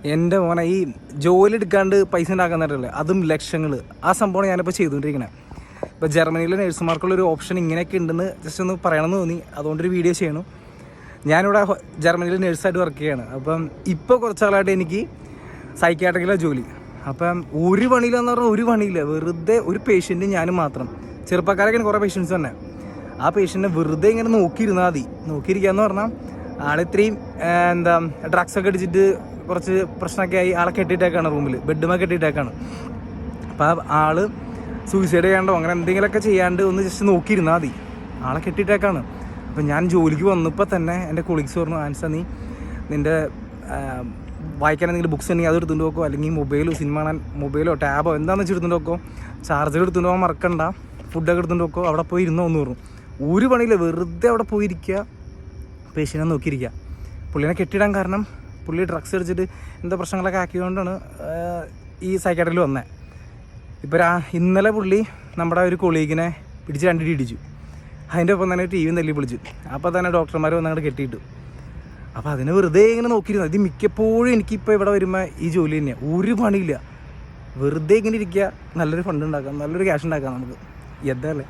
എൻ്റെ മോനെ ഈ ജോലി എടുക്കാണ്ട് പൈസ ഉണ്ടാക്കാന്നില്ലേ, അതും ലക്ഷങ്ങൾ. ആ സംഭവമാണ് ഞാനിപ്പോൾ ചെയ്തുകൊണ്ടിരിക്കുന്നത്. ഇപ്പോൾ ജർമ്മനിയിലെ നഴ്സുമാർക്കുള്ളൊരു ഓപ്ഷൻ ഇങ്ങനെയൊക്കെ ഉണ്ടെന്ന് ജസ്റ്റ് ഒന്ന് പറയണമെന്ന് തോന്നി, അതുകൊണ്ടൊരു വീഡിയോ ചെയ്യണം. ഞാനിവിടെ ജർമ്മനിയിൽ നഴ്സായിട്ട് വർക്ക് ചെയ്യുകയാണ്. അപ്പം ഇപ്പോൾ കുറച്ചാളായിട്ട് എനിക്ക് സൈക്യാട്രിക്കിലാണ് ജോലി. അപ്പം ഒരു പണിയില്ലെന്ന് പറഞ്ഞാൽ ഒരു പണിയില്ല, വെറുതെ ഒരു പേഷ്യൻറ്റ് ഞാനും മാത്രം. ചെറുപ്പക്കാരൊക്കെ കുറേ പേഷ്യൻസ് തന്നെ. ആ പേഷ്യൻറ്റിനെ വെറുതെ ഇങ്ങനെ നോക്കിയിരുന്നാൽ മതി. നോക്കിയിരിക്കുക എന്ന് പറഞ്ഞാൽ ആളിത്രയും ഡ്രഗ്സൊക്കെ അടിച്ചിട്ട് കുറച്ച് പ്രശ്നമൊക്കെ ആയി ആളെ കെട്ടിയിട്ടേക്കാണ്, റൂമിൽ ബെഡ്മ കെട്ടിയിട്ടേക്കാണ്. അപ്പോൾ ആ ആൾ സൂയിസൈഡ് ചെയ്യാണ്ടോ അങ്ങനെ എന്തെങ്കിലുമൊക്കെ ചെയ്യാണ്ട് ഒന്ന് ജസ്റ്റ് നോക്കിയിരുന്നാൽ മതി, ആളെ കെട്ടിയിട്ടേക്കാണ്. അപ്പോൾ ഞാൻ ജോലിക്ക് വന്നപ്പോൾ തന്നെ എൻ്റെ കൊളീഗ്സ് പറഞ്ഞു, ആൻസ നീ നിൻ്റെ വായിക്കാൻ എന്തെങ്കിലും ബുക്സ് ഉണ്ടെങ്കിൽ അത് എടുത്തുകൊണ്ട് നോക്കോ, അല്ലെങ്കിൽ മൊബൈലോ സിനിമ കാണാൻ മൊബൈലോ ടാബോ എന്താണെന്ന് വെച്ച് എടുത്തുകൊണ്ട് നോക്കോ, ചാർജർ എടുത്തുകൊണ്ട് പോകാൻ മറക്കണ്ട, ഫുഡൊക്കെ എടുത്തുകൊണ്ട് നോക്കോ, അവിടെ പോയി ഇരുന്നോ എന്ന് പറഞ്ഞു. ഒരു പണിയില്ല, വെറുതെ അവിടെ പോയിരിക്കുക, പേഷ്യനെ നോക്കിയിരിക്കുക. പുള്ളിനെ കെട്ടിയിടാൻ കാരണം പുള്ളി ഡ്രഗ്സ് അടിച്ചിട്ട് എന്താ പ്രശ്നങ്ങളൊക്കെ ആക്കിയതുകൊണ്ടാണ് ഈ സൈക്കാട്രിയിൽ വന്നത്. ഇപ്പോൾ ഇന്നലെ പുള്ളി നമ്മുടെ ഒരു കൊളീഗിനെ പിടിച്ച് 2 അടി ഇടിച്ചു. അതിൻ്റെ ഒപ്പം തന്നെ ടി വിയും തല്ലി വിളിച്ചു. അപ്പോൾ തന്നെ ഡോക്ടർമാർ വന്ന് അങ്ങോട്ട് കെട്ടിയിട്ടു. അപ്പോൾ അതിന് വെറുതെ ഇങ്ങനെ നോക്കിയിരുന്നു. ഇത് മിക്കപ്പോഴും എനിക്കിപ്പോൾ ഇവിടെ വരുമ്പോൾ ഈ ജോലി തന്നെയാണ്, ഒരു പണിയില്ല, വെറുതെ ഇങ്ങനെ ഇരിക്കുക, നല്ലൊരു ഫണ്ട് ഉണ്ടാക്കാം, നല്ലൊരു ക്യാഷ് ഉണ്ടാക്കാം നമുക്ക്. എന്തല്ലേ.